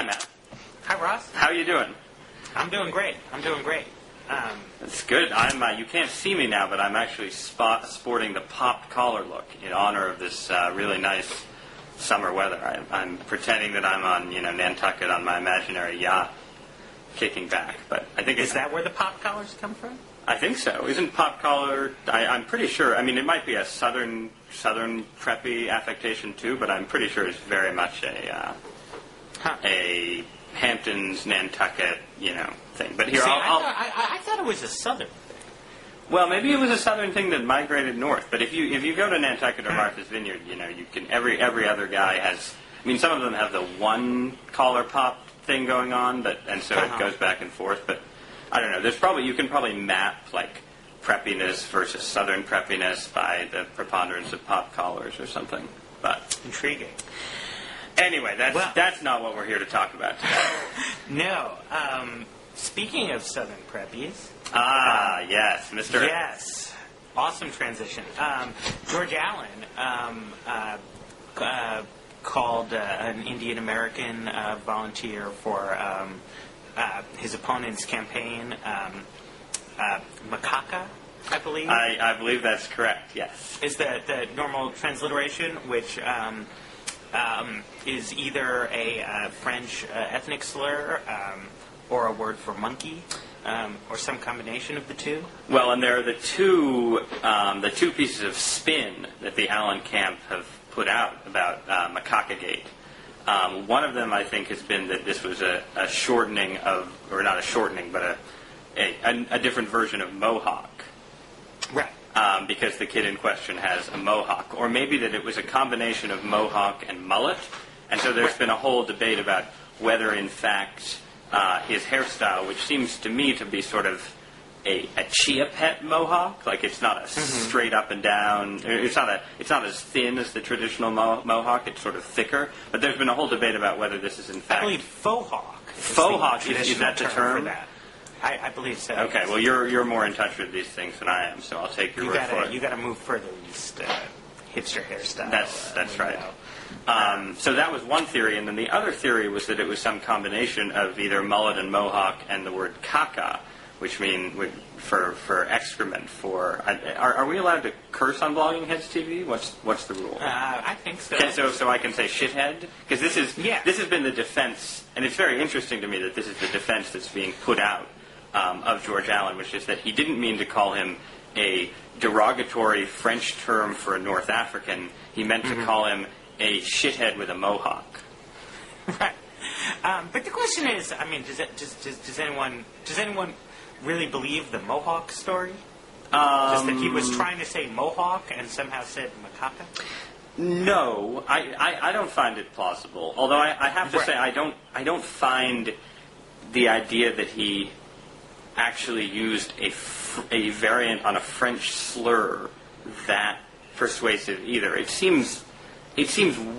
Matt. Hi, Ross. How you doing? I'm doing great. That's good. I'm. You can't see me now, but I'm actually sporting the popped collar look in honor of this really nice summer weather. I'm pretending that I'm on, Nantucket on my imaginary yacht, kicking back. But I think Is that where the pop collars come from? I think so. Isn't pop collar? I'm pretty sure. I mean, it might be a southern preppy affectation too, but I'm pretty sure it's very much a Hamptons, Nantucket, thing. But here, I thought it was a southern thing. Well, maybe it was a southern thing that migrated north. But if you go to Nantucket or Martha's Vineyard, you can every other guy has. I mean, some of them have the one collar pop thing going on, and so it goes back and forth. But I don't know. You can probably map like preppiness versus southern preppiness by the preponderance of pop collars or something. But intriguing. Anyway, that's not what we're here to talk about today. No. Speaking of southern preppies. Yes, Mr. Yes. Awesome transition. George Allen called an Indian American volunteer for his opponent's campaign, macaca, I believe. I believe that's correct, yes. Is the normal transliteration, which is either a French ethnic slur or a word for monkey, or some combination of the two. Well, and there are the two pieces of spin that the Allen camp have put out about Macaca-gate. One of them, I think, has been that this was a shortening of, or not a shortening, but a different version of Mohawk. Right. Because the kid in question has a mohawk. Or maybe that it was a combination of mohawk and mullet. And so there's been a whole debate about whether, in fact, his hairstyle, which seems to me to be sort of a chia pet mohawk, like it's not a straight up and down, it's not as thin as the traditional mohawk, it's sort of thicker. But there's been a whole debate about whether this is in fact... I believe faux hawk. Faux hawk, is that the term? For that. I believe so. Okay, well, you're more in touch with these things than I am, so I'll take your word for it. You got to move further east, hipster hairstyle. That's right. So that was one theory, and then the other theory was that it was some combination of either mullet and mohawk and the word caca, which mean for excrement. Are we allowed to curse on Blogging Heads TV? What's the rule? I think so. Okay, so I can say shithead, because this has been the defense, and it's very interesting to me that this is the defense that's being put out of George Allen, which is that he didn't mean to call him a derogatory French term for a North African. He meant to call him a shithead with a mohawk. Right. But the question is, I mean, does anyone really believe the Mohawk story? Just that he was trying to say Mohawk and somehow said macaca? No, I don't find it plausible. Although I have to say I don't find the idea that he actually used a variant on a French slur that persuasive either. It seems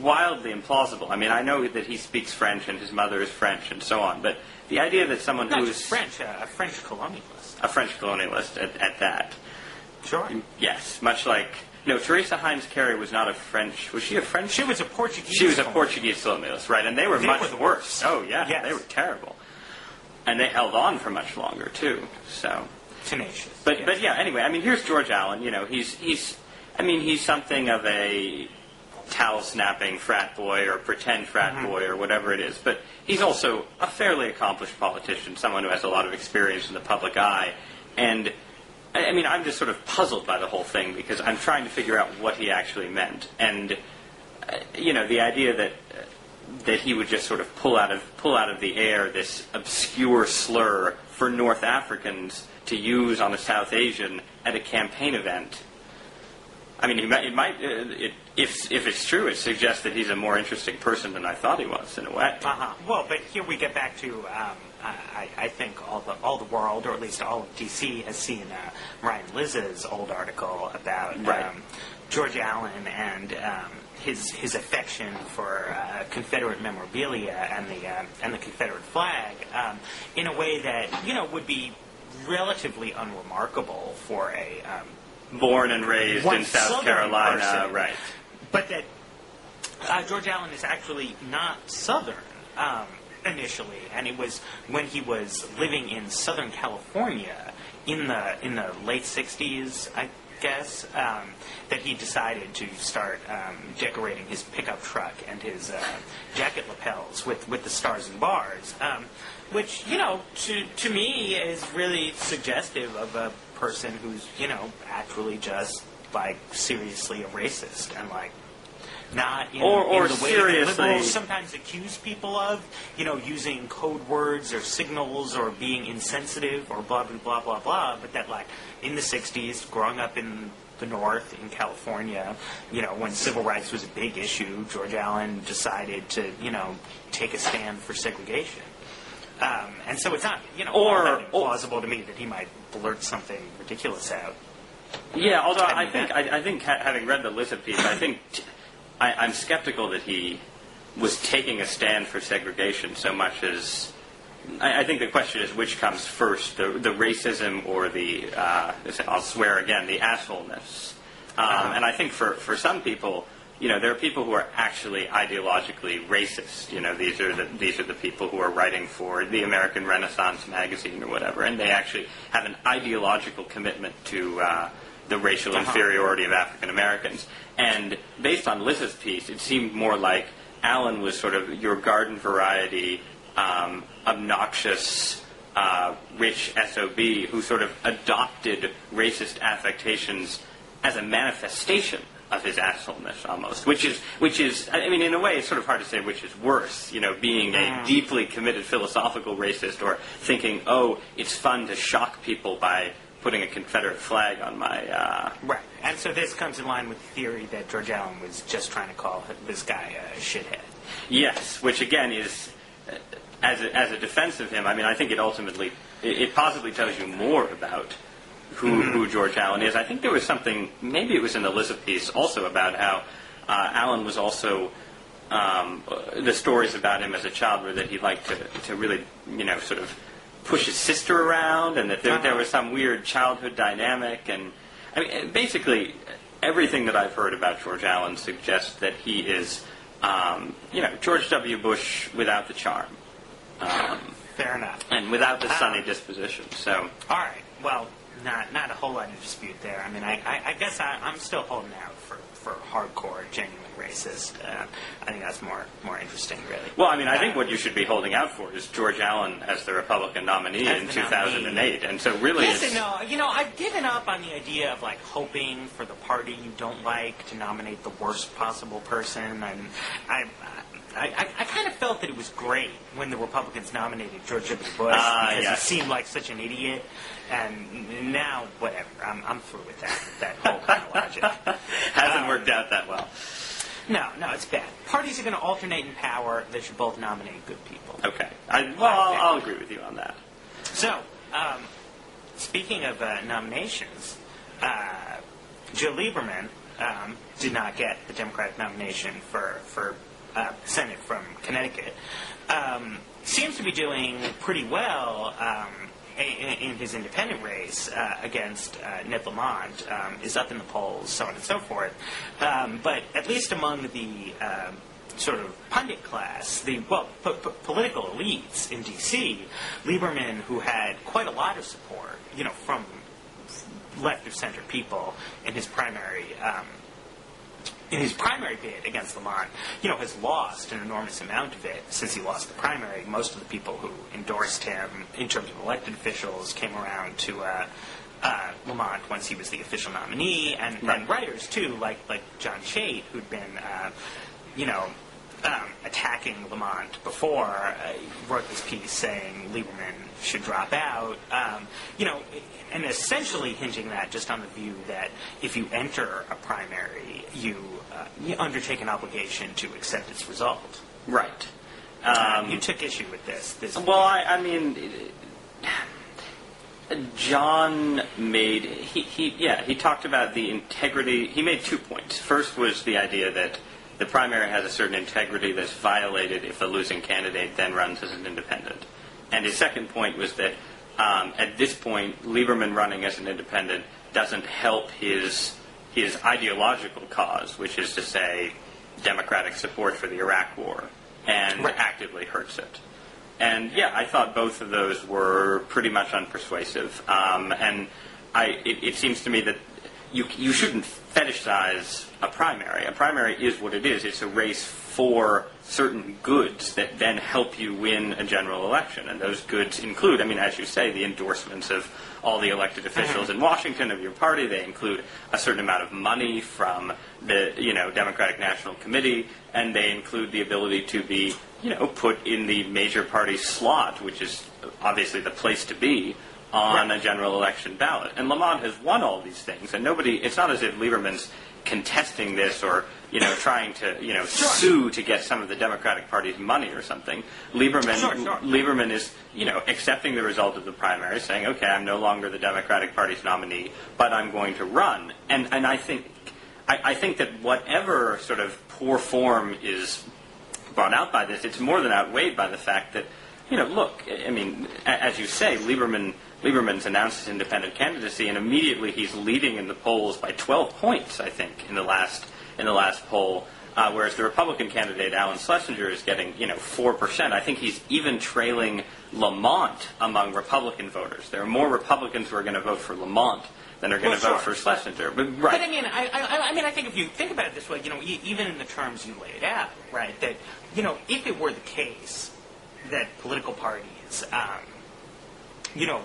wildly implausible. I mean, I know that he speaks French and his mother is French and so on, but the idea that someone who's... Not just French, a French colonialist. A French colonialist at that. Sure. Yes, much like... No, Teresa Heinz Carey was not a French... Was she a French? She was a Portuguese. She was a Portuguese colonialist, right, and they were much the worse. worst. Oh, yeah, yes. They were terrible. And they held on for much longer, too, so... Tenacious. But yeah, anyway, I mean, here's George Allen. He's something of a towel-snapping frat boy or pretend frat boy or whatever it is. But he's also a fairly accomplished politician, someone who has a lot of experience in the public eye. And, I mean, I'm just sort of puzzled by the whole thing because I'm trying to figure out what he actually meant. And, the idea that he would just sort of pull out of the air this obscure slur for North Africans to use on a South Asian at a campaign event. I mean, if it's true, it suggests that he's a more interesting person than I thought he was, in a way. Well, but here we get back to, I think all the world, or at least all of D.C., has seen Ryan Liz's old article about George Allen and his affection for Confederate memorabilia and the Confederate flag in a way that would be relatively unremarkable for a born and raised in South Carolina, person. right? But that George Allen is actually not Southern. initially, and it was when he was living in Southern California in the late '60s, I guess, that he decided to start decorating his pickup truck and his jacket lapels with the stars and bars, which, to me is really suggestive of a person who's, actually just, like, seriously a racist and, like, not in, or in the way seriously that liberals sometimes accuse people of, using code words or signals or being insensitive or blah, blah, blah, blah, blah, but that, like, in the 60s, growing up in the North, in California, when civil rights was a big issue, George Allen decided to, take a stand for segregation. And so it's not, all that implausible to me that he might blurt something ridiculous out. Yeah, although I think having read the Lizza piece, I'm skeptical that he was taking a stand for segregation so much as I think the question is which comes first, the racism or the I'll swear again, the assholeness. And I think for some people, there are people who are actually ideologically racist. These are the people who are writing for the American Renaissance magazine or whatever, and they actually have an ideological commitment to the racial inferiority of African Americans. And based on Liz's piece, it seemed more like Allen was sort of your garden variety, obnoxious, rich SOB who sort of adopted racist affectations as a manifestation of his assholeness almost, which is, I mean, in a way, it's sort of hard to say which is worse, being a deeply committed philosophical racist or thinking, oh, it's fun to shock people by putting a Confederate flag on my... Right. And so this comes in line with the theory that George Allen was just trying to call this guy a shithead. Yes, which again is, as a defense of him, I mean, I think it possibly tells you more about who George Allen is. I think there was something, maybe it was in the Lizza piece, also about how Allen was also... the stories about him as a child were that he liked to really, sort of push his sister around, and that there was some weird childhood dynamic. And I mean, basically, everything that I've heard about George Allen suggests that he is, George W. Bush without the charm. Fair enough. And without the sunny disposition. So. All right. Well, not a whole lot of dispute there. I mean, I guess I'm still holding out for hardcore, genuine racist. I think that's more interesting, really. Well, I mean, I think what you should be holding out for is George Allen as the Republican nominee in 2008. And so really yes and no. I've given up on the idea of, like, hoping for the party you don't like to nominate the worst possible person. And I kind of felt that it was great when the Republicans nominated George W. Bush because he seemed like such an idiot. And now, whatever, I'm through with that whole kind of logic. Hasn't worked out that well. No, it's bad. Parties are going to alternate in power. They should both nominate good people. Okay. I'll agree with you on that. So, speaking of nominations, Joe Lieberman did not get the Democratic nomination for Senate from Connecticut. Seems to be doing pretty well in his independent race against Ned Lamont, is up in the polls, so on and so forth. But at least among the sort of pundit class, the political elites in D.C., Lieberman, who had quite a lot of support, from left of center people in his primary bid against Lamont, has lost an enormous amount of it since he lost the primary. Most of the people who endorsed him in terms of elected officials came around to Lamont once he was the official nominee, and writers too, like John Chait, who'd been attacking Lamont before, wrote this piece saying Lieberman should drop out, and essentially hinging that just on the view that if you enter a primary, you undertake an obligation to accept its result. Right. You took issue with this. Well, I mean, John made he talked about the integrity. He made 2 points. First was the idea that the primary has a certain integrity that's violated if a losing candidate then runs as an independent. And his second point was that at this point, Lieberman running as an independent doesn't help his ideological cause, which is to say Democratic support for the Iraq War, and actively hurts it. And yeah, I thought both of those were pretty much unpersuasive. And it seems to me that you shouldn't fetishize a primary. A primary is what it is. It's a race for certain goods that then help you win a general election. And those goods include, I mean, as you say, the endorsements of all the elected officials in Washington of your party. They include a certain amount of money from the, Democratic National Committee, and they include the ability to be, put in the major party slot, which is obviously the place to be on a general election ballot. And Lamont has won all these things, and it's not as if Lieberman's contesting this or, trying to, sue to get some of the Democratic Party's money or something. Lieberman is, accepting the result of the primary, saying, okay, I'm no longer the Democratic Party's nominee, but I'm going to run. And I think that whatever sort of poor form is brought out by this, it's more than outweighed by the fact that, look, I mean, as you say, Lieberman's announced his independent candidacy, and immediately he's leading in the polls by 12 points, I think, in the last poll, whereas the Republican candidate, Alan Schlesinger, is getting, 4%. I think he's even trailing Lamont among Republican voters. There are more Republicans who are going to vote for Lamont than are going to vote for Schlesinger. But I mean, I think if you think about it this way, even in the terms you laid out, right, that, if it were the case that political parties,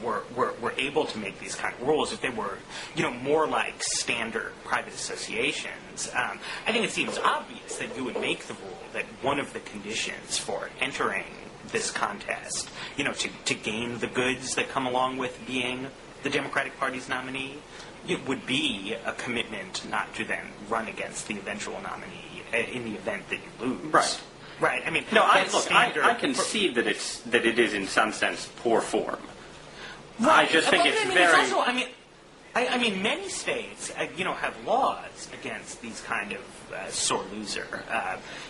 were able to make these kind of rules, if they were, more like standard private associations, I think it seems obvious that you would make the rule that one of the conditions for entering this contest, to gain the goods that come along with being the Democratic Party's nominee, it would be a commitment not to then run against the eventual nominee in the event that you lose. Right. Right. I mean, no. I concede that it is in some sense poor form. Right. I just think it's very. It's also, I mean, many states, have laws against these kind of sore loser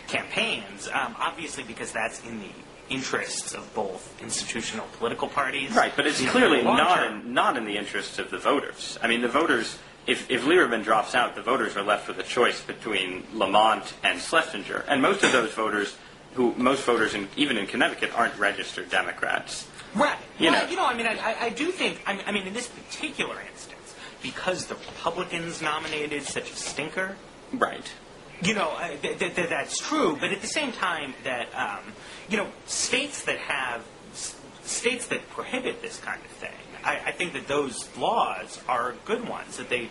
campaigns. Obviously, because that's in the interests of both institutional political parties. Right, but it's clearly not in the interests of the voters. I mean, the voters. If Lieberman drops out, the voters are left with a choice between Lamont and Schlesinger, and most of those voters, even in Connecticut, aren't registered Democrats. Right. I do think. I mean, in this particular instance, because the Republicans nominated such a stinker. Right. That's true. But at the same time, that states that prohibit this kind of thing, I think that those laws are good ones. That they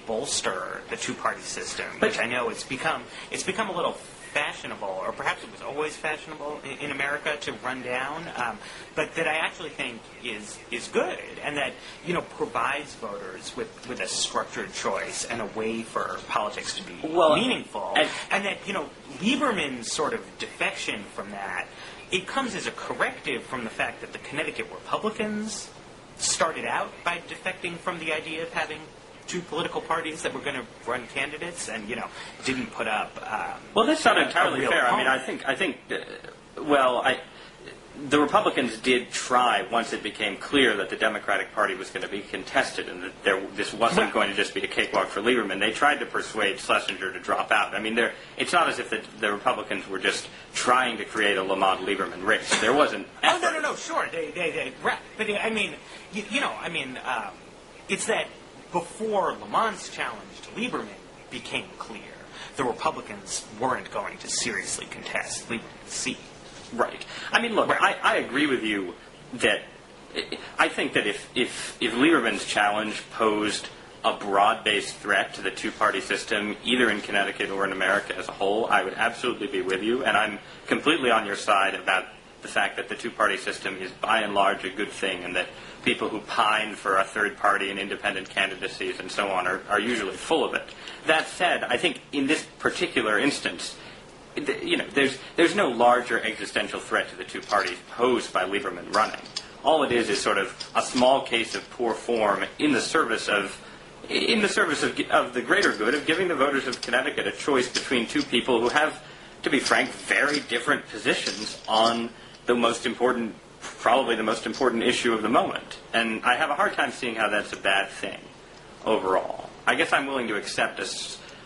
bolster the two-party system, which I know it's become a little fashionable, or perhaps it was always fashionable in America to run down, but that I actually think is good, and that provides voters with a structured choice and a way for politics to be meaningful, and that Lieberman's sort of defection from that, it comes as a corrective from the fact that the Connecticut Republicans started out by defecting from the idea of having two political parties that were going to run candidates, and didn't put up. Well, that's not entirely fair. Opponent. I think. The Republicans did try, once it became clear that the Democratic Party was going to be contested and that this wasn't going to just be a cakewalk for Lieberman, they tried to persuade Schlesinger to drop out. I mean, it's not as if the Republicans were just trying to create a Lamont-Lieberman race. There was an effort. Oh, no, sure. They right. But, I mean, it's that before Lamont's challenge to Lieberman became clear, the Republicans weren't going to seriously contest Lieberman's seat. Right. I mean, look, right. I agree with you that I think that if Lieberman's challenge posed a broad-based threat to the two-party system, either in Connecticut or in America as a whole, I would absolutely be with you. And I'm completely on your side about the fact that the two-party system is by and large a good thing, and that people who pine for a third party and independent candidacies and so on are usually full of it. That said, I think in this particular instance, there's no larger existential threat to the two parties posed by Lieberman running. All it is sort of a small case of poor form in the service of the greater good of giving the voters of Connecticut a choice between two people who have, to be frank, very different positions on probably the most important issue of the moment. And I have a hard time seeing how that's a bad thing overall. I guess I'm willing to accept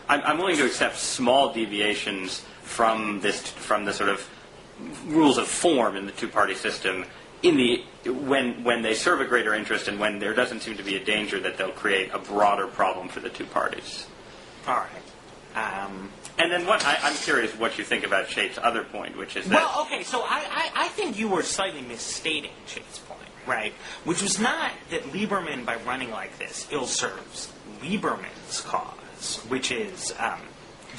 I'm willing to accept small deviations from the sort of rules of form in the two-party system when they serve a greater interest and when there doesn't seem to be a danger that they'll create a broader problem for the two parties. All right. And then I'm curious what you think about Chait's other point, which is that... Well, okay, so I think you were slightly misstating Chait's point, right? Which was not that Lieberman, by running like this, ill-serves Lieberman's cause, which is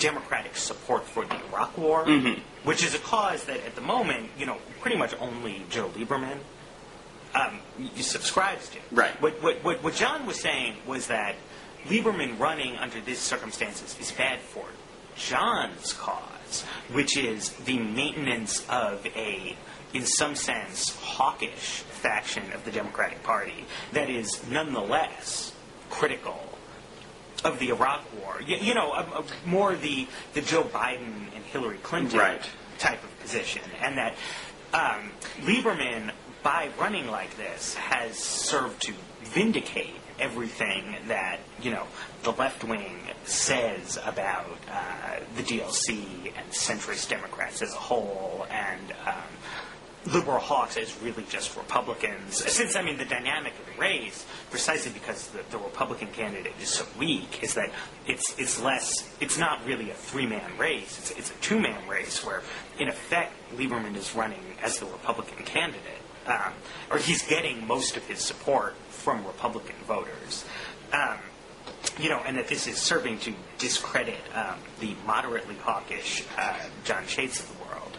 democratic support for the Iraq War, which is a cause that at the moment, pretty much only Joe Lieberman subscribes to. Right. What John was saying was that Lieberman running under these circumstances is bad for John's cause, which is the maintenance of a, in some sense, hawkish faction of the Democratic Party that is nonetheless critical of the Iraq War. More the Joe Biden and Hillary Clinton type of position. And that Lieberman, by running like this, has served to vindicate everything that, the left wing says about the DLC and centrist Democrats as a whole, and liberal hawks as really just Republicans. Since, the dynamic of the race, precisely because the Republican candidate is so weak, is that it's not really a three-man race, it's a two-man race where, in effect, Lieberman is running as the Republican candidate, or he's getting most of his support from Republican voters. And that this is serving to discredit the moderately hawkish John Chait's of the world.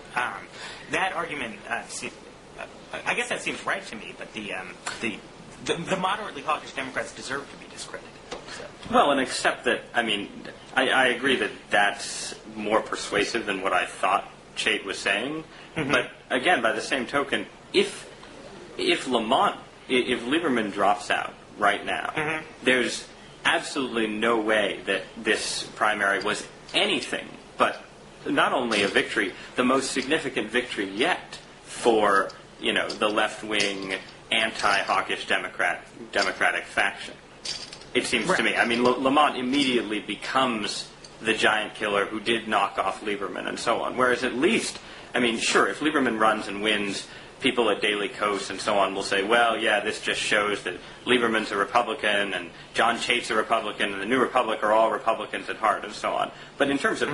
That argument, I guess that seems right to me, but the moderately hawkish Democrats deserve to be discredited. So. Well, and except that, I agree that that's more persuasive than what I thought Chait was saying. Mm-hmm. But again, by the same token, if Lieberman drops out right now, there's absolutely no way that this primary was anything but not only a victory, the most significant victory yet for, the left-wing, anti-hawkish Democratic faction. It seems to me. Lamont immediately becomes the giant killer who did knock off Lieberman and so on. Whereas at least, sure, if Lieberman runs and wins, people at Daily Kos and so on will say, well, yeah, this just shows that Lieberman's a Republican and John Chait's a Republican and the New Republic are all Republicans at heart and so on. But in terms of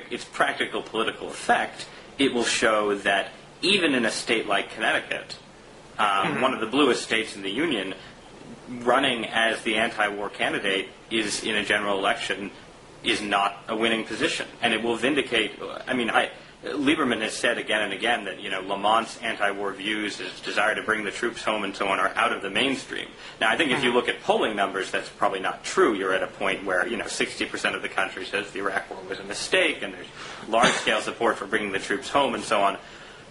its practical political effect, it will show that even in a state like Connecticut, one of the bluest states in the Union, running as the anti-war candidate is in a general election is not a winning position. And it will vindicate, Lieberman has said again and again that, Lamont's anti-war views, his desire to bring the troops home and so on, are out of the mainstream. Now, I think if you look at polling numbers, that's probably not true. You're at a point where, 60% of the country says the Iraq War was a mistake, and there's large-scale support for bringing the troops home and so on.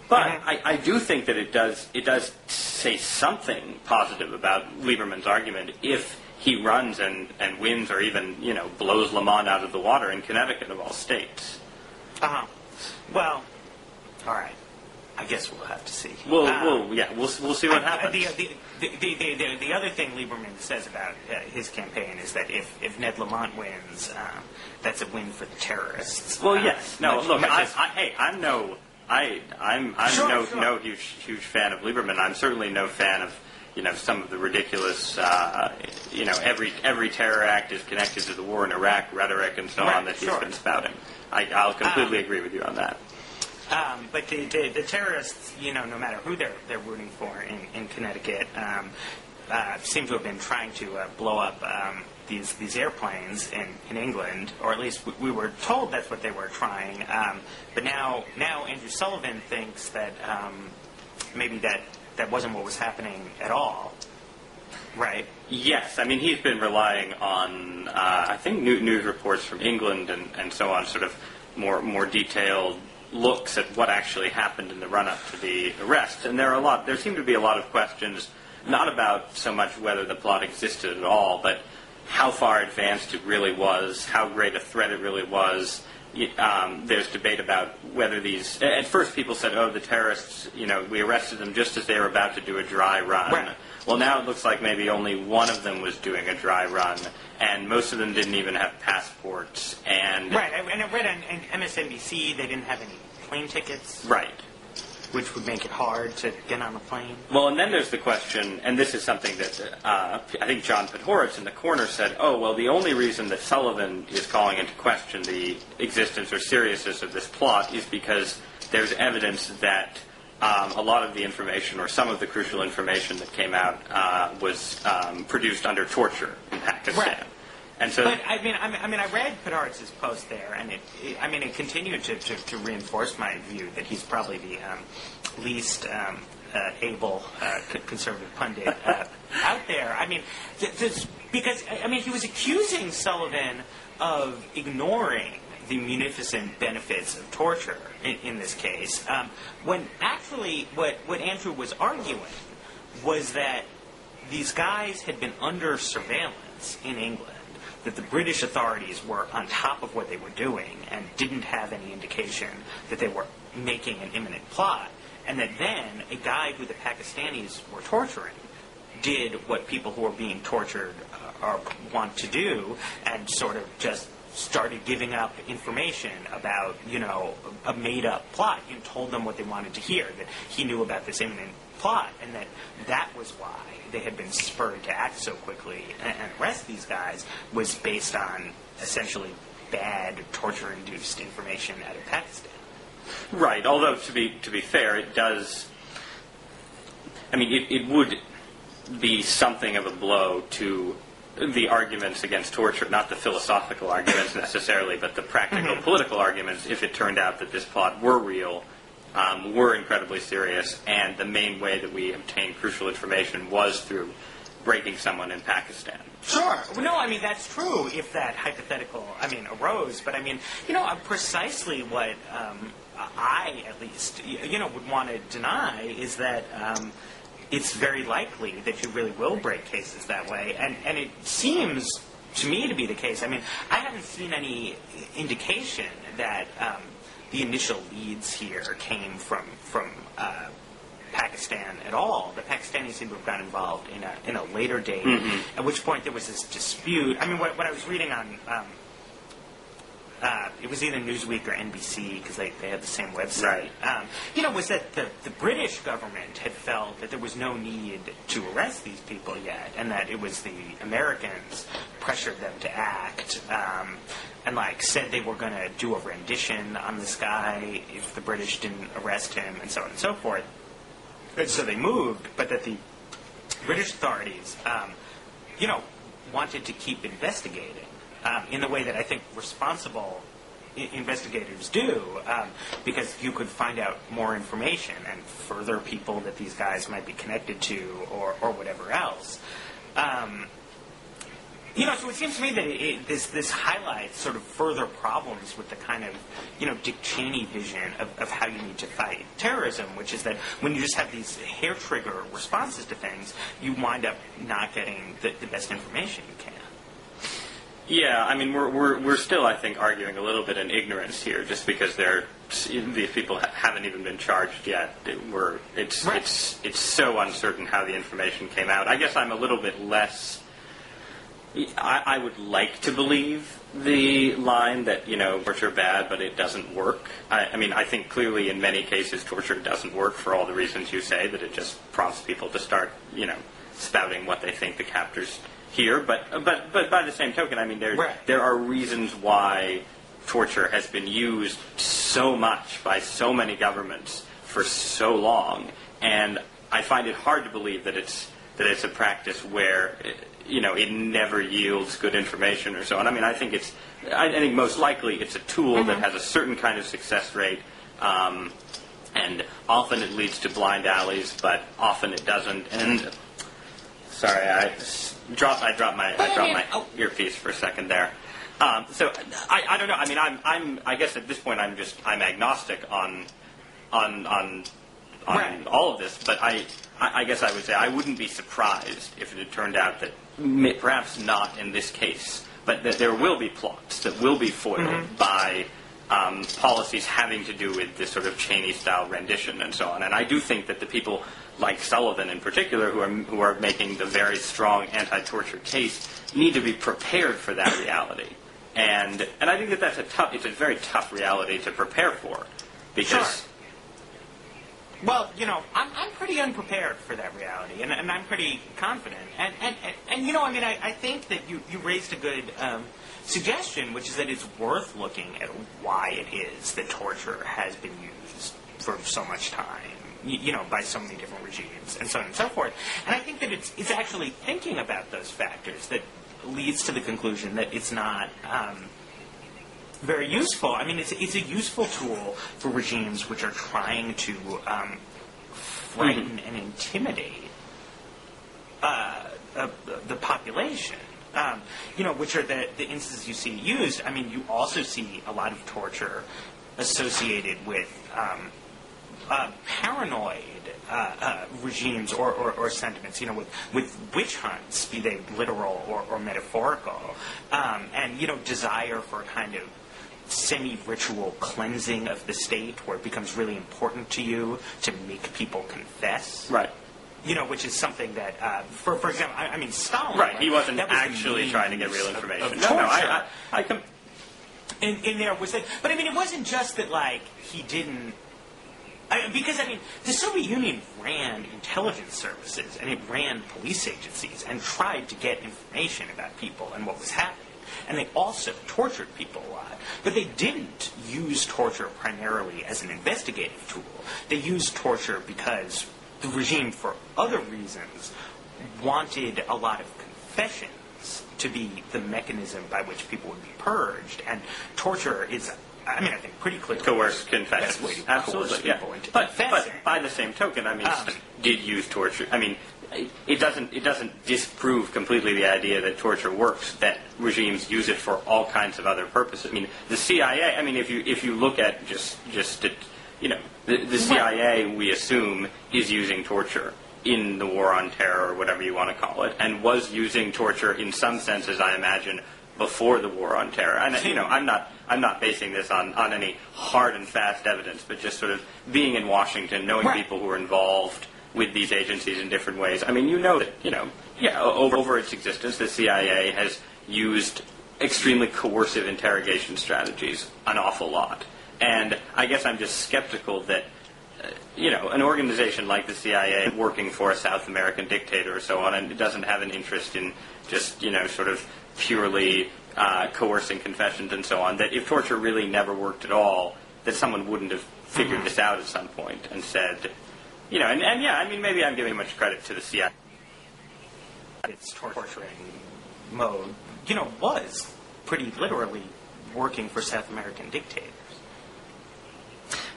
But I do think that it does say something positive about Lieberman's argument if he runs and wins or even, blows Lamont out of the water in Connecticut of all states. Well, all right. I guess we'll have to see. We'll see what happens. The other thing Lieberman says about his campaign is that if Ned Lamont wins, that's a win for the terrorists. Well, yes. No, look, I'm no huge fan of Lieberman. I'm certainly no fan of some of the ridiculous every terror act is connected to the war in Iraq rhetoric and so on that he's been spouting. I'll completely agree with you on that. But the terrorists, no matter who they're rooting for in Connecticut, seem to have been trying to blow up these airplanes in England, or at least we were told that's what they were trying. But now Andrew Sullivan thinks that maybe that wasn't what was happening at all. Right. Yes. He's been relying on, I think, news reports from England and so on, sort of more detailed looks at what actually happened in the run-up to the arrest. And there seem to be a lot of questions, not about so much whether the plot existed at all, but how far advanced it really was, how great a threat it really was. There's debate about whether these... At first people said, the terrorists, we arrested them just as they were about to do a dry run. Right. Well, now it looks like maybe only one of them was doing a dry run, and most of them didn't even have passports. And right, and I read on MSNBC they didn't have any plane tickets. Right. which would make it hard to get on a plane. Well, and then there's the question, and this is something that I think John Podhoretz in the corner said, oh, well, the only reason that Sullivan is calling into question the existence or seriousness of this plot is because there's evidence that a lot of the information, or some of the crucial information that came out, was produced under torture in Pakistan. Right. And so, but I read Podhoretz's post there, and it continued to reinforce my view that he's probably the least able conservative pundit out there. I mean, because he was accusing Sullivan of ignoring the munificent benefits of torture in this case, when actually what Andrew was arguing was that these guys had been under surveillance in England, that the British authorities were on top of what they were doing and didn't have any indication that they were making an imminent plot, and that then a guy who the Pakistanis were torturing did what people who are being tortured want to do, and sort of just started giving up information about, a made-up plot, and told them what they wanted to hear, that he knew about this imminent plot, and that was why they had been spurred to act so quickly and arrest these guys, was based on essentially bad torture-induced information out of Pakistan. right, although to be fair, it does, it would be something of a blow to the arguments against torture, not the philosophical arguments necessarily, but the practical political arguments, if it turned out that this plot were real, were incredibly serious, and the main way that we obtained crucial information was through breaking someone in Pakistan. Sure. No, that's true if that hypothetical, arose, but precisely what I, at least, would want to deny is that it's very likely that you really will break cases that way. And it seems to me to be the case. I haven't seen any indication that the initial leads here came from Pakistan at all. The Pakistanis seem to have gotten involved in a later date, at which point there was this dispute. What I was reading on... it was either Newsweek or NBC, because they had the same website. Right. Was that the British government had felt that there was no need to arrest these people yet, and that it was the Americans pressured them to act, and said they were going to do a rendition on this guy if the British didn't arrest him, and so on and so forth. And so they moved, but that the British authorities, wanted to keep investigating. In the way that I think responsible investigators do, because you could find out more information and further people that these guys might be connected to, or whatever else. So it seems to me that this highlights sort of further problems with the kind of, Dick Cheney vision of how you need to fight terrorism, which is that when you just have these hair trigger responses to things, you wind up not getting the best information you can. Yeah, we're still, I think, arguing a little bit in ignorance here, just because these people haven't even been charged yet. It's so uncertain how the information came out. I guess I'm a little bit less. I would like to believe the line that torture bad, but it doesn't work. I think clearly in many cases torture doesn't work for all the reasons you say, that it just prompts people to start spouting what they think the captors here, but by the same token, there are reasons why torture has been used so much by so many governments for so long, and I find it hard to believe that it's a practice where it never yields good information or so on. I think most likely it's a tool that has a certain kind of success rate, and often it leads to blind alleys, but often it doesn't. And sorry, I dropped my earpiece for a second there. So I don't know. I guess at this point I'm agnostic on all of this. But I guess I would say I wouldn't be surprised if it had turned out that perhaps not in this case, but that there will be plots that will be foiled by policies having to do with this sort of Cheney-style rendition and so on. And I do think that the people like Sullivan in particular, who are making the very strong anti-torture case, need to be prepared for that reality. And I think that it's a very tough reality to prepare for, because Well, I'm pretty unprepared for that reality, and I'm pretty confident. And I think that you raised a good suggestion, which is that it's worth looking at why it is that torture has been used for so much time, by so many different regimes, and so on and so forth. And I think that it's actually thinking about those factors that leads to the conclusion that it's not very useful. I mean, it's a useful tool for regimes which are trying to frighten and intimidate the population. Which are the instances you see used. I mean, you also see a lot of torture associated with paranoid regimes or sentiments, with witch hunts, be they literal or metaphorical, and desire for a kind of semi-ritual cleansing of the state, where it becomes really important to you to make people confess. Right. Which is something that, for example, I mean, Stalin. Right, he wasn't actually trying to get real information. In there was that, but I mean, it wasn't just that, like, he didn't. Because the Soviet Union ran intelligence services and it ran police agencies and tried to get information about people and what was happening. And they also tortured people a lot. But they didn't use torture primarily as an investigative tool. They used torture because the regime, for other reasons, wanted a lot of confessions to be the mechanism by which people would be purged. And torture is, I think, pretty clearly coerced confessions. Best way to Absolutely, coerce people into but confessing. by the same token, did use torture. I mean, it doesn't disprove completely the idea that torture works. That regimes use it for all kinds of other purposes. I mean, the CIA. I mean, if you look at the CIA, we assume, is using torture in the war on terror, or whatever you want to call it, and was using torture in some senses, I imagine, before the war on terror. And I'm not basing this on any hard and fast evidence, but just sort of being in Washington, knowing people who are involved with these agencies in different ways. I mean, that over its existence, the CIA has used extremely coercive interrogation strategies an awful lot. And I guess I'm just skeptical that, an organization like the CIA working for a South American dictator or so on, and it doesn't have an interest in just, sort of purely coercing confessions and so on, that if torture really never worked at all, that someone wouldn't have figured this out at some point and said, maybe I'm giving much credit to the CIA. Its torturing mode, was pretty literally working for South American dictators.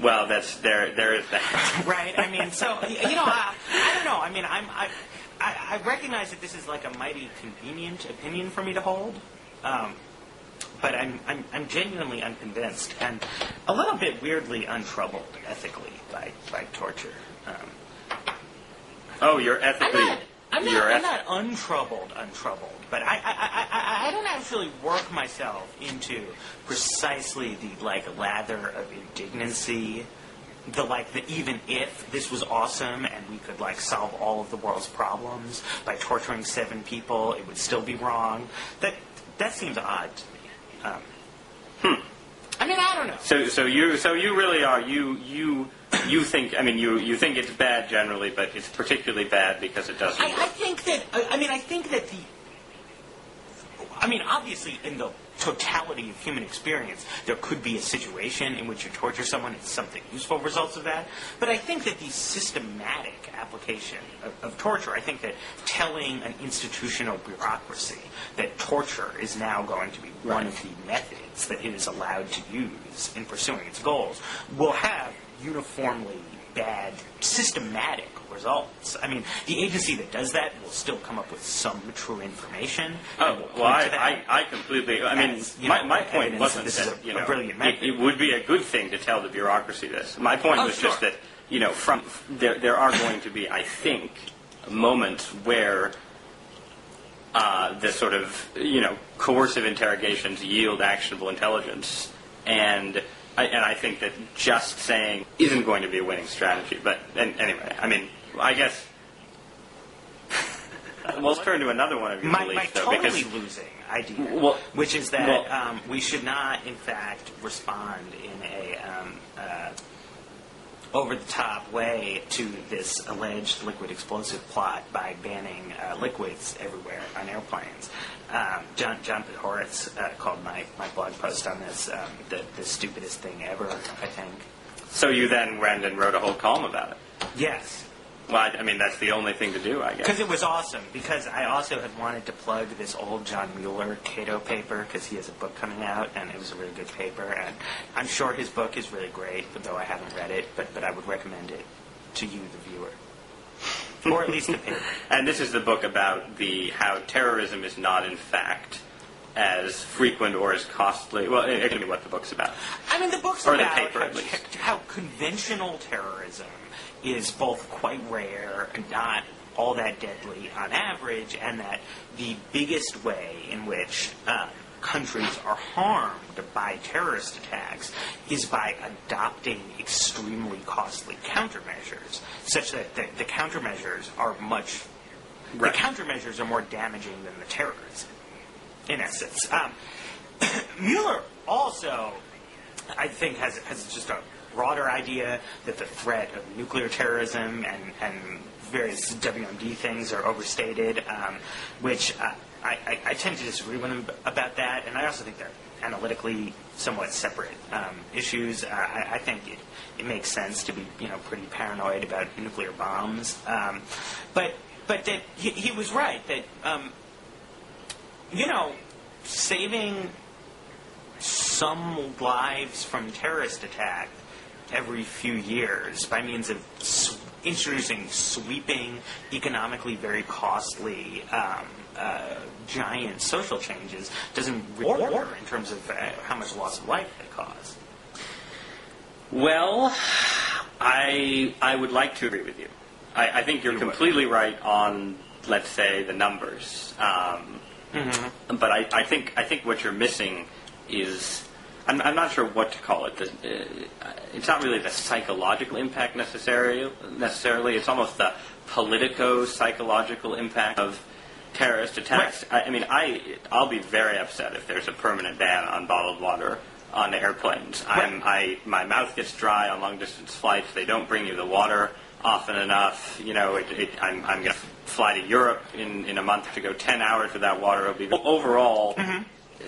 Well, there is that. Right. I mean, so I don't know. I mean, I recognize that this is like a mighty convenient opinion for me to hold, but I'm genuinely unconvinced and a little bit weirdly untroubled ethically by torture. You're ethically. I'm not untroubled, but I don't actually work myself into precisely the lather of indignancy, the even if this was awesome and we could solve all of the world's problems by torturing 7 people, it would still be wrong. That seems odd to me. I mean, I don't know. So you really are you think you think it's bad generally, but it's particularly bad because it doesn't. I think that obviously in the totality of human experience, there could be a situation in which you torture someone and something useful results of that. But I think that the systematic application of torture, I think that telling an institutional bureaucracy that torture is now going to be one of the methods that it is allowed to use in pursuing its goals will have uniformly bad, systematic results. I mean, the agency that does that will still come up with some true information. I completely. I mean, my point wasn't that a brilliant method. It would be a good thing to tell the bureaucracy this. My point was just that from there are going to be, I think, moments where the sort of coercive interrogations yield actionable intelligence, and I think that just saying isn't going to be a winning strategy. But anyway, I mean, I guess let's turn to another one of your beliefs, though, totally losing idea, which is that we should not, in fact, respond in over-the-top way to this alleged liquid explosive plot by banning liquids everywhere on airplanes. John Horitz called my blog post on this the stupidest thing ever, I think. So you then went and wrote a whole column about it? Yes. Well, I mean, that's the only thing to do, I guess. Because it was awesome. Because I also had wanted to plug this old John Mueller Cato paper, because he has a book coming out, and it was a really good paper. And I'm sure his book is really great, though I haven't read it. But I would recommend it to you, the viewer. Or at least the paper. And this is the book about how terrorism is not, in fact, as frequent or as costly. Well, it can be what the book's about. I mean, the book's or about the paper, at least. How conventional terrorism is both quite rare and not all that deadly on average, and that the biggest way in which countries are harmed by terrorist attacks is by adopting extremely costly countermeasures, such that the countermeasures are much... Right. The countermeasures are more damaging than the terrorism, in essence. Mueller also, I think, has just a broader idea that the threat of nuclear terrorism and various WMD things are overstated, which I tend to disagree with him about that, and I also think they're analytically somewhat separate issues. I think it makes sense to be pretty paranoid about nuclear bombs, but that he was right that saving some lives from terrorist attack every few years by means of introducing sweeping, economically very costly, giant social changes doesn't order in terms of how much loss of life they cause. Well, I would like to agree with you. I think you're completely right on, let's say, the numbers. But I think what you're missing is... I'm not sure what to call it. It's not really the psychological impact necessarily. It's almost the politico-psychological impact of terrorist attacks. Right. I'll be very upset if there's a permanent ban on bottled water on airplanes. Right. My mouth gets dry on long-distance flights. They don't bring you the water often enough. I'm going to fly to Europe in a month to go 10 hours without water. It'll be overall...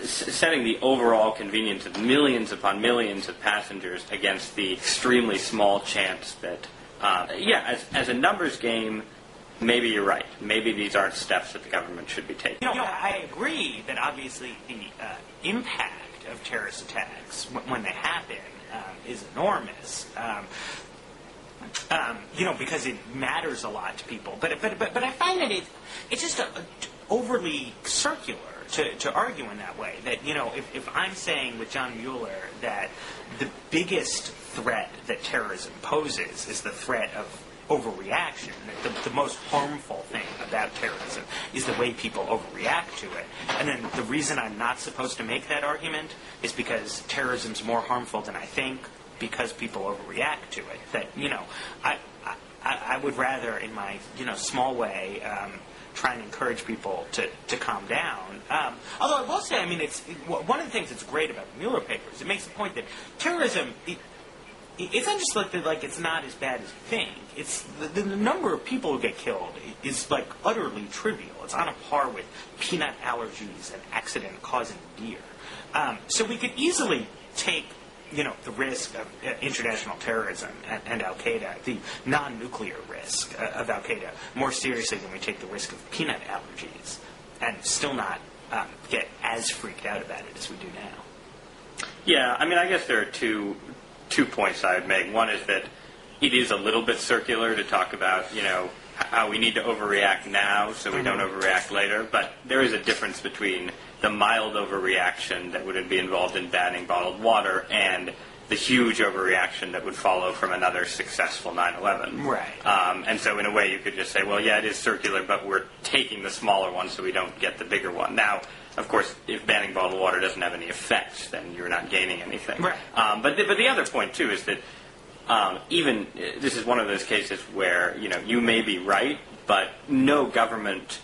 setting the overall convenience of millions upon millions of passengers against the extremely small chance that, as a numbers game, maybe you're right. Maybe these aren't steps that the government should be taking. I agree that obviously the impact of terrorist attacks when they happen is enormous. Because it matters a lot to people. But I find that it's just overly circular to argue in that way. That, if I'm saying with John Mueller that the biggest threat that terrorism poses is the threat of overreaction, that the most harmful thing about terrorism is the way people overreact to it. And then the reason I'm not supposed to make that argument is because terrorism's more harmful than I think, because people overreact to it. That, I would rather, in my, small way, try and encourage people to calm down. Although I will say, it's one of the things that's great about the Mueller papers. It makes the point that terrorism, it's not just like it's not as bad as you think. It's the number of people who get killed is utterly trivial. It's on a par with peanut allergies and accident causing deer. So we could easily take the risk of international terrorism and Al-Qaeda, the non-nuclear risk of Al-Qaeda, more seriously than we take the risk of peanut allergies, and still not get as freaked out about it as we do now. Yeah, I guess there are two points I would make. One is that it is a little bit circular to talk about, how we need to overreact now so we don't overreact later, but there is a difference between the mild overreaction that would be involved in banning bottled water and the huge overreaction that would follow from another successful 9/11. Right. And so in a way you could just say, well, yeah, it is circular, but we're taking the smaller one so we don't get the bigger one. Now, of course, if banning bottled water doesn't have any effect, then you're not gaining anything. Right. But the other point, too, is that even this is one of those cases where, you may be right, but no government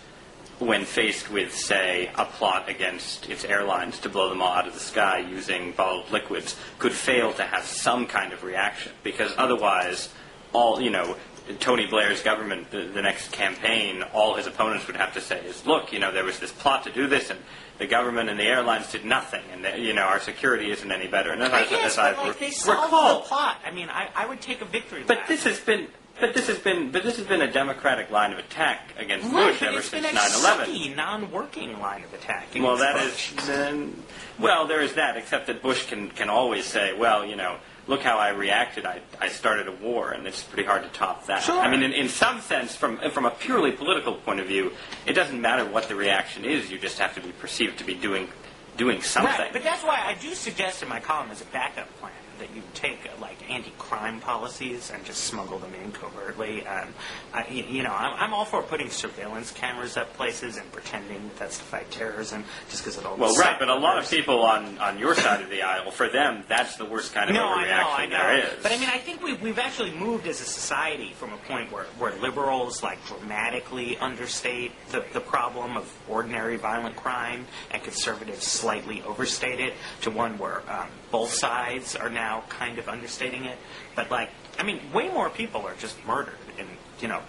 when faced with, say, a plot against its airlines to blow them all out of the sky using bottled liquids, could fail to have some kind of reaction, because otherwise, Tony Blair's government, the next campaign, all his opponents would have to say is, look, there was this plot to do this, and the government and the airlines did nothing, and our security isn't any better. And they solved the plot. I mean, I would take a victory. But this has been a Democratic line of attack against Bush ever since 9/11. It's been a non-working line of attack. Well, there is that. Except that Bush can always say, well, look how I reacted. I started a war, and it's pretty hard to top that. Sure. I mean, in some sense, from a purely political point of view, it doesn't matter what the reaction is. You just have to be perceived to be doing something. Right, but that's why I do suggest in my column as a backup plan that you take anti-crime policies and just smuggle them in covertly. I'm all for putting surveillance cameras up places and pretending that's to fight terrorism, just because it all. Well, right, but a lot of people on your side of the aisle, for them, that's the worst kind of overreaction there is. But I mean, I think we've actually moved as a society from a point where liberals dramatically understate the problem of ordinary violent crime, and conservatives slightly overstate it, to one where both sides are now kind of understating it. But way more people are just murdered in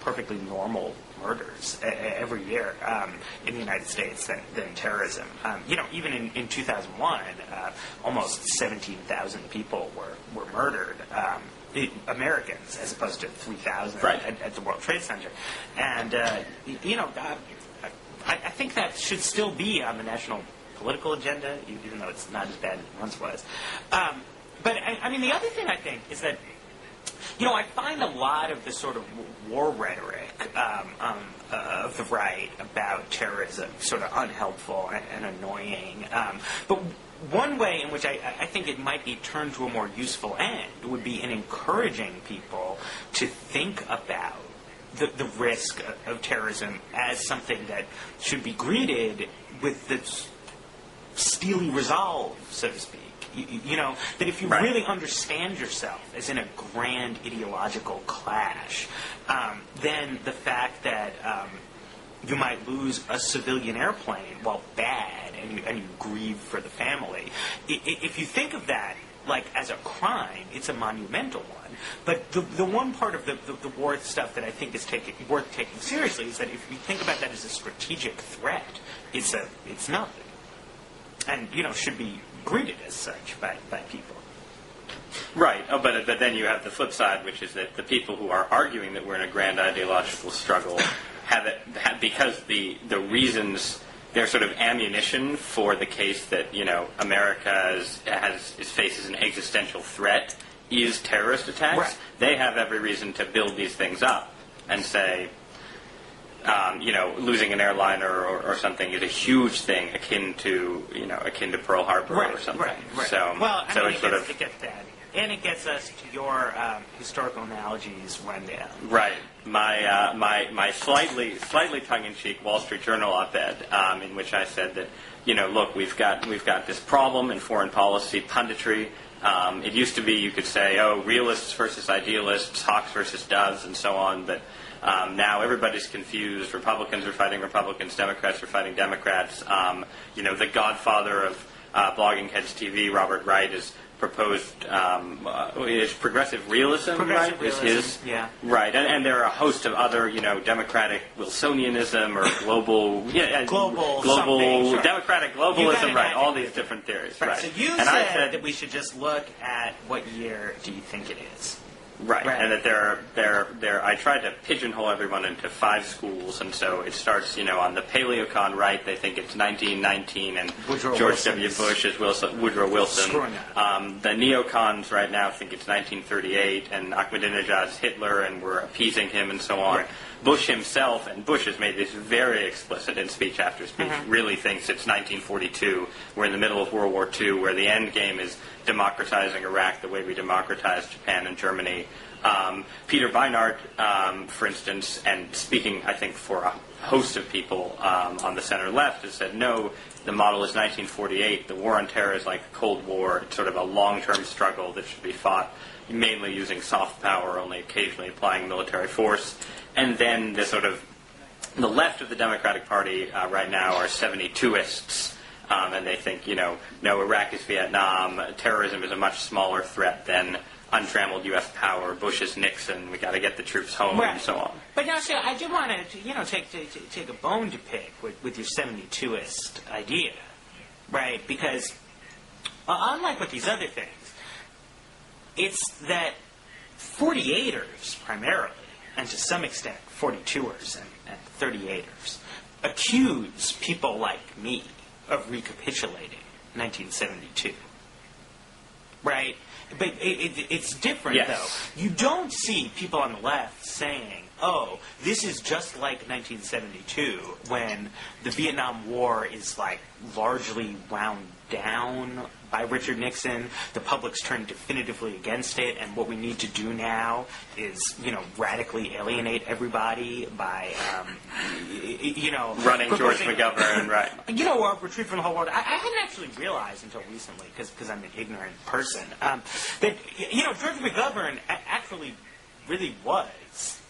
perfectly normal murders every year in the United States than terrorism. Even in 2001, almost 17,000 people were murdered. Americans, as opposed to 3,000 at the World Trade Center. And I think that should still be on the national political agenda, even though it's not as bad as it once was. But I mean, the other thing I think is that, I find a lot of the sort of war rhetoric of the right about terrorism sort of unhelpful and annoying. But one way in which I think it might be turned to a more useful end would be in encouraging people to think about the risk of terrorism as something that should be greeted with this steely resolve, so to speak. That if you really understand yourself as in a grand ideological clash, then the fact that you might lose a civilian airplane, while bad, and you grieve for the family, if you think of that as a crime, it's a monumental one. But the one part of the war stuff that I think is worth taking seriously is that if you think about that as a strategic threat, it's nothing. And, should be greeted as such by people. Right. Oh, but then you have the flip side, which is that the people who are arguing that we're in a grand ideological struggle because the reasons, they're sort of ammunition for the case that, America faces an existential threat is terrorist attacks. Right. They have every reason to build these things up and say, losing an airliner or something is a huge thing, akin to Pearl Harbor or something. Right. So, it gets bad, and it gets us to your historical analogies rundown. Right. My slightly tongue-in-cheek Wall Street Journal op-ed, in which I said that, look, we've got this problem in foreign policy punditry. It used to be you could say, realists versus idealists, hawks versus doves, and so on, but now everybody's confused. Republicans are fighting Republicans. Democrats are fighting Democrats. The godfather of Blogging Heads TV, Robert Wright, has proposed is progressive realism. Progressive realism, yeah. Right, and there are a host of other, democratic Wilsonianism or global sure. democratic globalism. Right, all these different theories. Right. So you said that we should just look at what year do you think it is. Right, and that there. I tried to pigeonhole everyone into 5 schools, and so it starts, on the paleocon right, they think it's 1919, and George W. Bush is Woodrow Wilson. The neocons right now think it's 1938, and Ahmadinejad's Hitler, and we're appeasing him, and so on. Right. Bush himself, and Bush has made this very explicit in speech after speech, really thinks it's 1942. We're in the middle of World War II, where the end game is democratizing Iraq the way we democratized Japan and Germany. Peter Beinart, for instance, and speaking, I think, for a host of people on the center left, has said, no, the model is 1948. The war on terror is like the Cold War. It's sort of a long-term struggle that should be fought mainly using soft power, only occasionally applying military force. And then the sort of the left of the Democratic Party right now are 72ists, and they think, no, Iraq is Vietnam, terrorism is a much smaller threat than untrammeled U.S. power, Bush is Nixon, we got to get the troops home, and so on. But now, so I do want to, take a bone to pick with your 72ist idea, right? Because unlike with these other things, it's that 48ers primarily, and to some extent 42ers and 38ers, accuse people like me of recapitulating 1972, right? But it's different, yes. though. You don't see people on the left saying, oh, this is just like 1972, when the Vietnam War is, largely wound down by Richard Nixon. The public's turned definitively against it, and what we need to do now is, radically alienate everybody by, running George McGovern, right. Retreat from the whole world. I hadn't actually realized until recently, because I'm an ignorant person, that, George McGovern actually really was,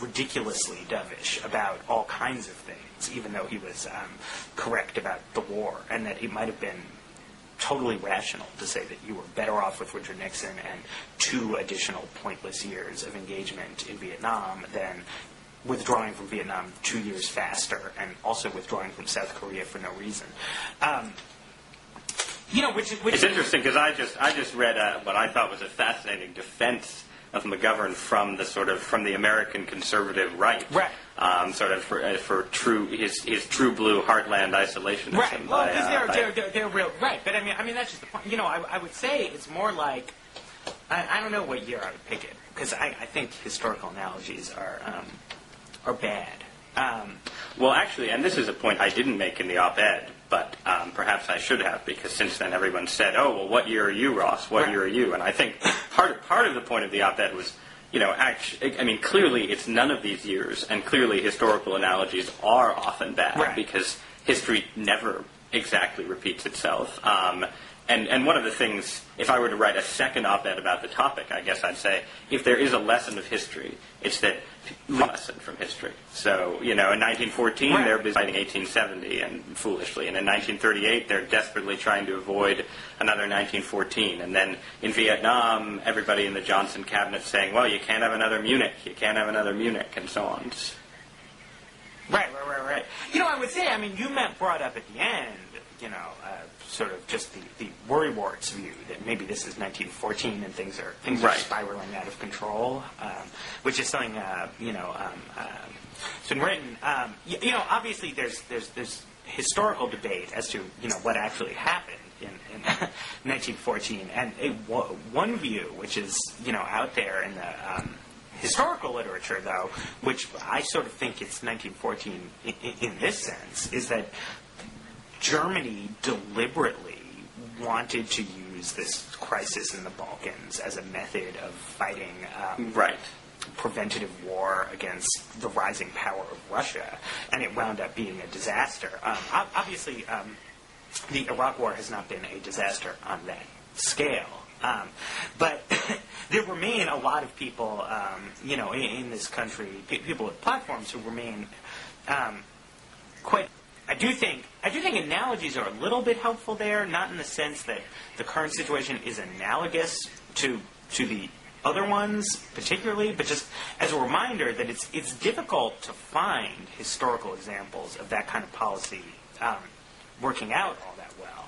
ridiculously dovish about all kinds of things, even though he was correct about the war, and that it might have been totally rational to say that you were better off with Richard Nixon and 2 additional pointless years of engagement in Vietnam than withdrawing from Vietnam 2 years faster and also withdrawing from South Korea for no reason. Which it's interesting because I just read what I thought was a fascinating defense of McGovern from the American conservative right, for true his true blue heartland isolationism. Right. Well, because they're real. Right. But I mean that's just the point. I would say it's more like I don't know what year I would pick it, because I think historical analogies are bad. Well, actually, and this is a point I didn't make in the op-ed, but perhaps I should have, because since then everyone said, "Oh, well, what year are you, Ross? What year are you?" And I think part of the point of the op-ed was, clearly it's none of these years, and clearly historical analogies are often bad because history never exactly repeats itself. And one of the things, if I were to write a second op-ed about the topic, I guess I'd say, if there is a lesson of history, it's that lesson from history. So, in 1914, they're busy fighting 1870 and foolishly. And in 1938, they're desperately trying to avoid another 1914. And then in Vietnam, everybody in the Johnson cabinet saying, well, you can't have another Munich, you can't have another Munich, and so on. Right. I would say, you brought up at the end, sort of just the worrywarts view that maybe this is 1914 and things are spiraling out of control, which is something it's been written. Obviously there's historical debate as to what actually happened in 1914, and one view which is out there in the historical literature, though, which I sort of think it's 1914 in this sense, is that Germany deliberately wanted to use this crisis in the Balkans as a method of fighting preventative war against the rising power of Russia, and it wound up being a disaster. Obviously, the Iraq War has not been a disaster on that scale, but there remain a lot of people, in this country, people with platforms who remain quite. I do think analogies are a little bit helpful there, not in the sense that the current situation is analogous to the other ones particularly, but just as a reminder that it's difficult to find historical examples of that kind of policy working out all that well.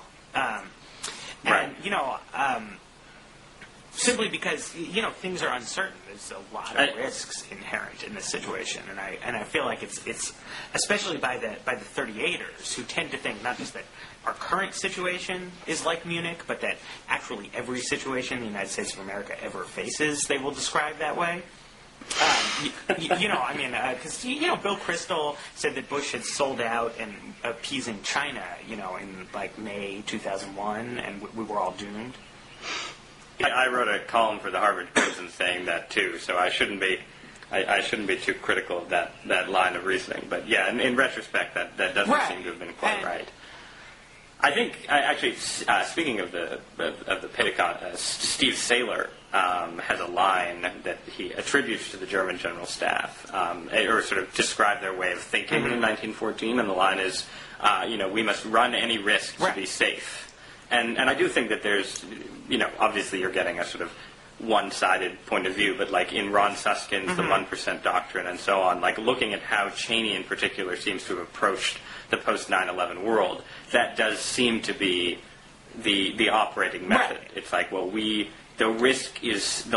Simply because things are uncertain. There's a lot of risks inherent in this situation, and I feel like it's especially by the 38ers who tend to think not just that our current situation is like Munich, but that actually every situation the United States of America ever faces, they will describe that way. Because Bill Kristol said that Bush had sold out and appeasing China, in May 2001, and we were all doomed. I wrote a column for the Harvard Crimson saying that too, so I shouldn't be too critical of that line of reasoning. But yeah, in retrospect, that doesn't seem to have been quite right. I think actually, speaking of the Pentagon, Steve Saylor has a line that he attributes to the German General Staff, or sort of describe their way of thinking in 1914, and the line is, we must run any risk to be safe. And I do think that there's, obviously you're getting a sort of one-sided point of view, but like in Ron Susskind's The 1% Doctrine and so on, like looking at how Cheney in particular seems to have approached the post-9/11 world, that does seem to be the operating method. Right. It's like, the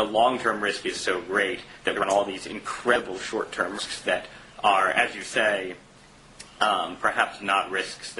long-term risk is so great that we run all these incredible short-term risks that are, as you say, perhaps not risks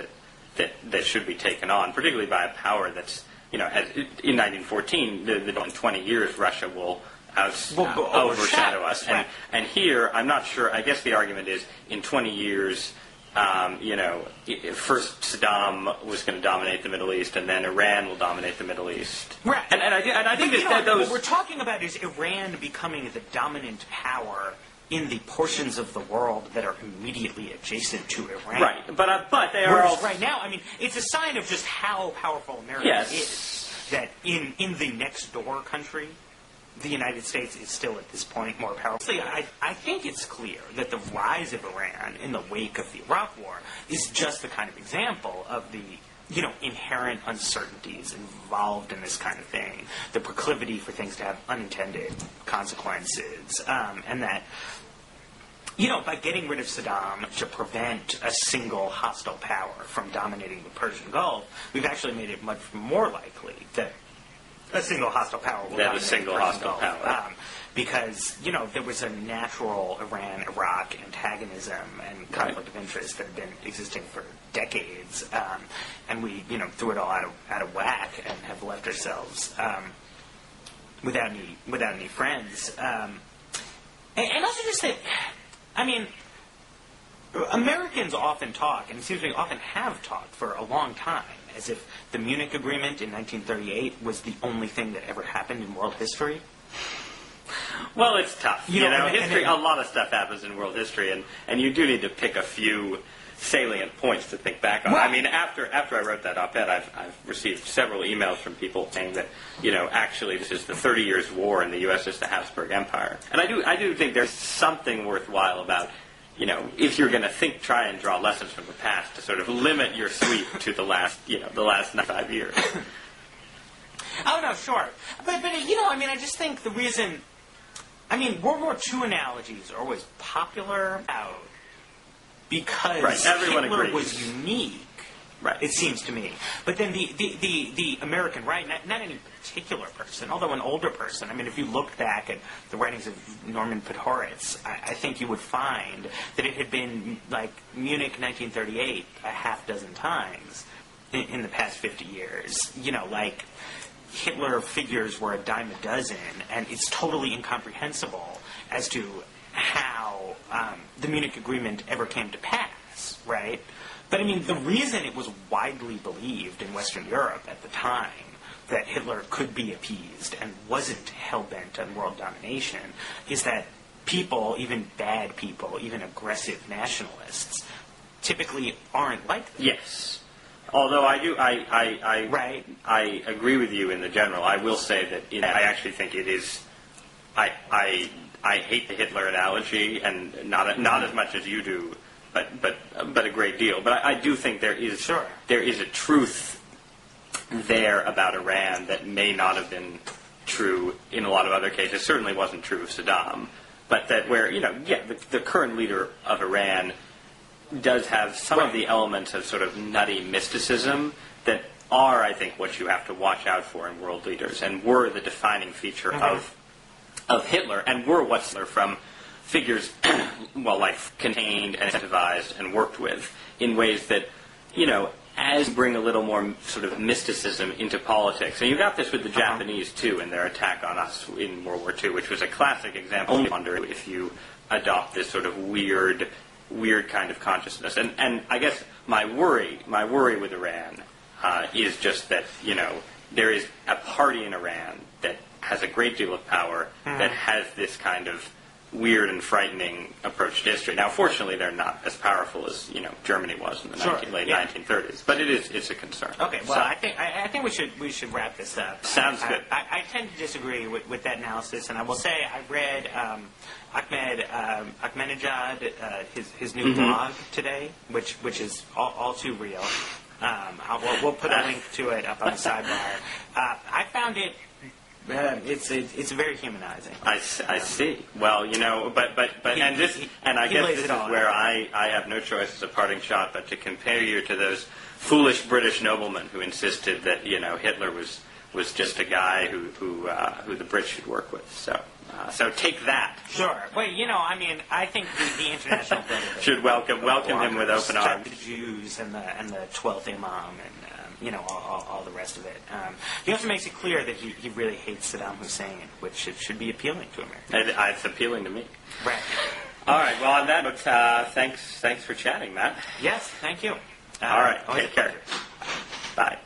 that should be taken on, particularly by a power that's, in 1914, in 20 years, Russia will overshadow us. Right. And here, I'm not sure, I guess the argument is, in 20 years, first Saddam was going to dominate the Middle East, and then Iran will dominate the Middle East. Right. And I think that those... What we're talking about is Iran becoming the dominant power in the portions of the world that are immediately adjacent to Iran. Right, but they are also... Right now, it's a sign of just how powerful America is, that in the next door country, the United States is still at this point more powerful. I think it's clear that the rise of Iran in the wake of the Iraq War is just the kind of example of the inherent uncertainties involved in this kind of thing, the proclivity for things to have unintended consequences, and that, by getting rid of Saddam to prevent a single hostile power from dominating the Persian Gulf, we've actually made it much more likely that a single hostile power will dominate the Persian Gulf. Because, there was a natural Iran-Iraq antagonism and conflict of interest that had been existing for decades, and we, threw it all out of whack and have left ourselves without any friends. And also just that, Americans often talk, and it seems we often have talked for a long time, as if the Munich Agreement in 1938 was the only thing that ever happened in world history. Well, it's tough. History. A lot of stuff happens in world history, and you do need to pick a few salient points to think back on. Right. After I wrote that op-ed, I've received several emails from people saying that, actually this is the 30 Years' War and the U.S. is the Habsburg Empire. And I do think there's something worthwhile about, if you're going to try and draw lessons from the past, to sort of limit your sweep to the last 95 years. Oh, no, sure. But I just think the reason... World War II analogies are always popular because Everyone Hitler agrees. was unique, right. It seems to me. But then the American right, not any particular person, although an older person. If you looked back at the writings of Norman Podhoretz, I think you would find that it had been like Munich 1938 a half dozen times in the past 50 years. Hitler figures were a dime a dozen, and it's totally incomprehensible as to how the Munich Agreement ever came to pass, right? But the reason it was widely believed in Western Europe at the time that Hitler could be appeased and wasn't hell-bent on world domination is that people, even bad people, even aggressive nationalists, typically aren't like that. Yes. Although I agree with you in the general. I will say that I actually think it is. I hate the Hitler analogy, and not as much as you do, but a great deal. But I do think there is a truth there about Iran that may not have been true in a lot of other cases. Certainly wasn't true of Saddam, but that the current leader of Iran does have some of the elements of sort of nutty mysticism that are, I think, what you have to watch out for in world leaders, and were the defining feature of Hitler, and were what's from figures, like contained and incentivized and worked with in ways that, as bring a little more sort of mysticism into politics. And you got this with the Japanese, too, in their attack on us in World War II, which was a classic example. I wonder if you adopt this sort of weird kind of consciousness. And I guess my worry with Iran is just that, there is a party in Iran that has a great deal of power, that has this kind of weird and frightening approach to history. Now, fortunately, they're not as powerful as Germany was in the late 1930s, but it's a concern. Okay, well, So, I think we should wrap this up. Sounds good. I tend to disagree with that analysis, and I will say I read Ahmadinejad his new blog today, which is all too real. We'll put a link to it up on the sidebar. I found it. It's very humanizing. I see. Well, but I guess this is where I have no choice as a parting shot but to compare you to those foolish British noblemen who insisted that Hitler was just a guy who the Brits should work with. So take that. Sure. Well, I think the international brotherhood should welcome him with open arms. The Jews and the 12th Imam and all the rest of it. He also makes it clear that he really hates Saddam Hussein, which should be appealing to Americans. It's appealing to me. Right. All right. Well, on that note, thanks for chatting, Matt. Yes. Thank you. All right. Take care. Bye.